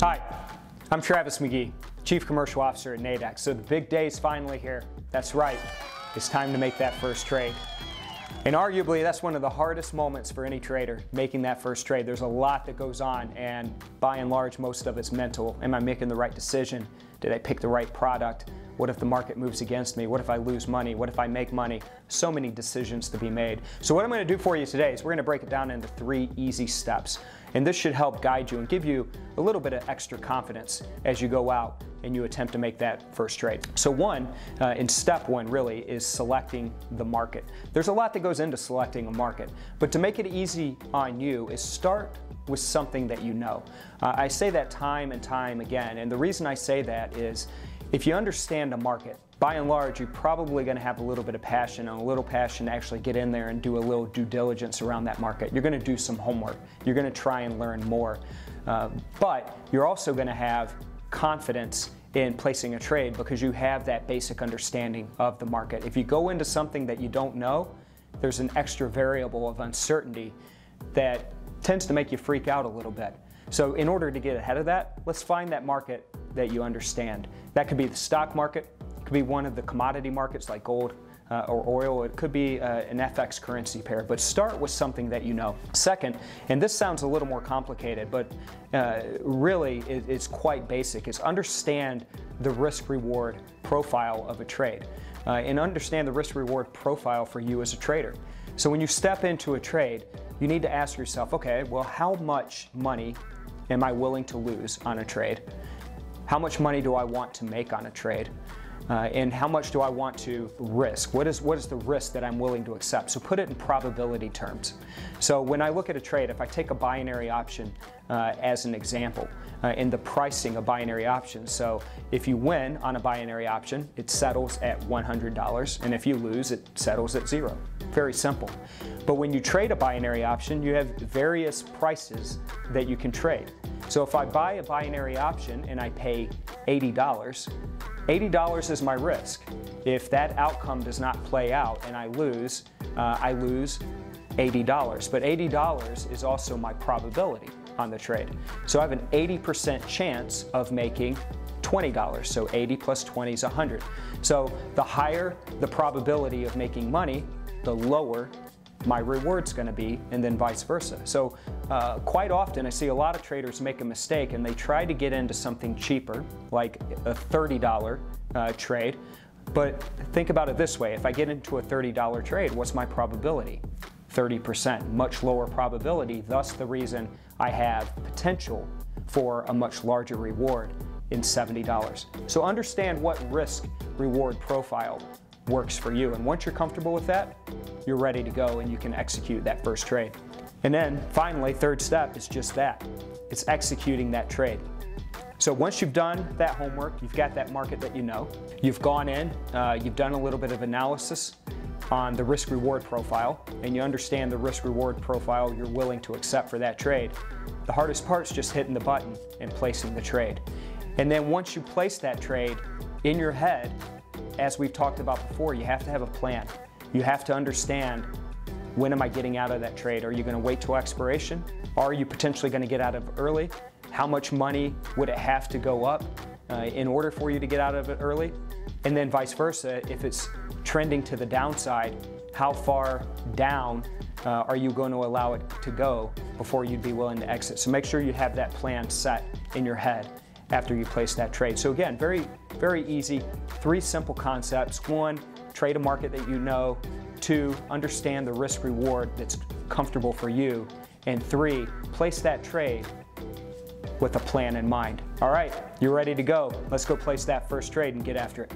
Hi, I'm Travis McGee, Chief Commercial Officer at Nadex. So the big day is finally here. That's right, it's time to make that first trade. And arguably, that's one of the hardest moments for any trader, making that first trade. There's a lot that goes on, and by and large, most of it's mental. Am I making the right decision? Did I pick the right product? What if the market moves against me? What if I lose money? What if I make money? So many decisions to be made. So what I'm going to do for you today is we're going to break it down into 3 easy steps. And this should help guide you and give you a little bit of extra confidence as you go out and you attempt to make that first trade. So in step 1 really is selecting the market. There's a lot that goes into selecting a market, but to make it easy on you is start with something that you know. I say that time and time again, and the reason I say that is if you understand a market, by and large, you're probably going to have a little bit of passion and a little passion to actually get in there and do a little due diligence around that market. You're going to do some homework. You're going to try and learn more. But you're also going to have confidence in placing a trade because you have that basic understanding of the market. If you go into something that you don't know, there's an extra variable of uncertainty that tends to make you freak out a little bit. So in order to get ahead of that, let's find that market that you understand. That could be the stock market, it could be one of the commodity markets like gold or oil, it could be an FX currency pair, but start with something that you know. Second, and this sounds a little more complicated, but really it's quite basic, is understand the risk-reward profile of a trade and understand the risk-reward profile for you as a trader. So when you step into a trade, you need to ask yourself, okay, well, how much money am I willing to lose on a trade? How much money do I want to make on a trade? And how much do I want to risk? What is the risk that I'm willing to accept? So put it in probability terms. So when I look at a trade, if I take a binary option as an example, in the pricing of binary options, so if you win on a binary option, it settles at $100, and if you lose, it settles at 0. Very simple. But when you trade a binary option, you have various prices that you can trade. So if I buy a binary option and I pay $80, $80 is my risk. If that outcome does not play out and I lose $80. But $80 is also my probability on the trade. So I have an 80% chance of making $20. So 80 plus 20 is 100. So the higher the probability of making money, the lower my reward's going to be, and then vice versa. So quite often I see a lot of traders make a mistake and they try to get into something cheaper, like a $30 trade. But think about it this way, if I get into a $30 trade, what's my probability? 30%, much lower probability, thus the reason I have potential for a much larger reward in $70. So understand what risk-reward profile works for you, and once you're comfortable with that, you're ready to go and you can execute that first trade. And then finally, third step is just that. It's executing that trade. So once you've done that homework, you've got that market that you know, you've gone in, you've done a little bit of analysis on the risk-reward profile, and you understand the risk-reward profile you're willing to accept for that trade. The hardest part is just hitting the button and placing the trade. And then once you place that trade in your head, as we've talked about before, you have to have a plan. You have to understand, when am I getting out of that trade? Are you going to wait till expiration? Are you potentially going to get out of it early? How much money would it have to go up in order for you to get out of it early? And then vice versa, if it's trending to the downside, how far down are you going to allow it to go before you'd be willing to exit? So make sure you have that plan set in your head after you place that trade. So again, very, very easy. 3 simple concepts. 1, trade a market that you know. 2, understand the risk reward that's comfortable for you. And 3, place that trade with a plan in mind. All right, you're ready to go. Let's go place that first trade and get after it.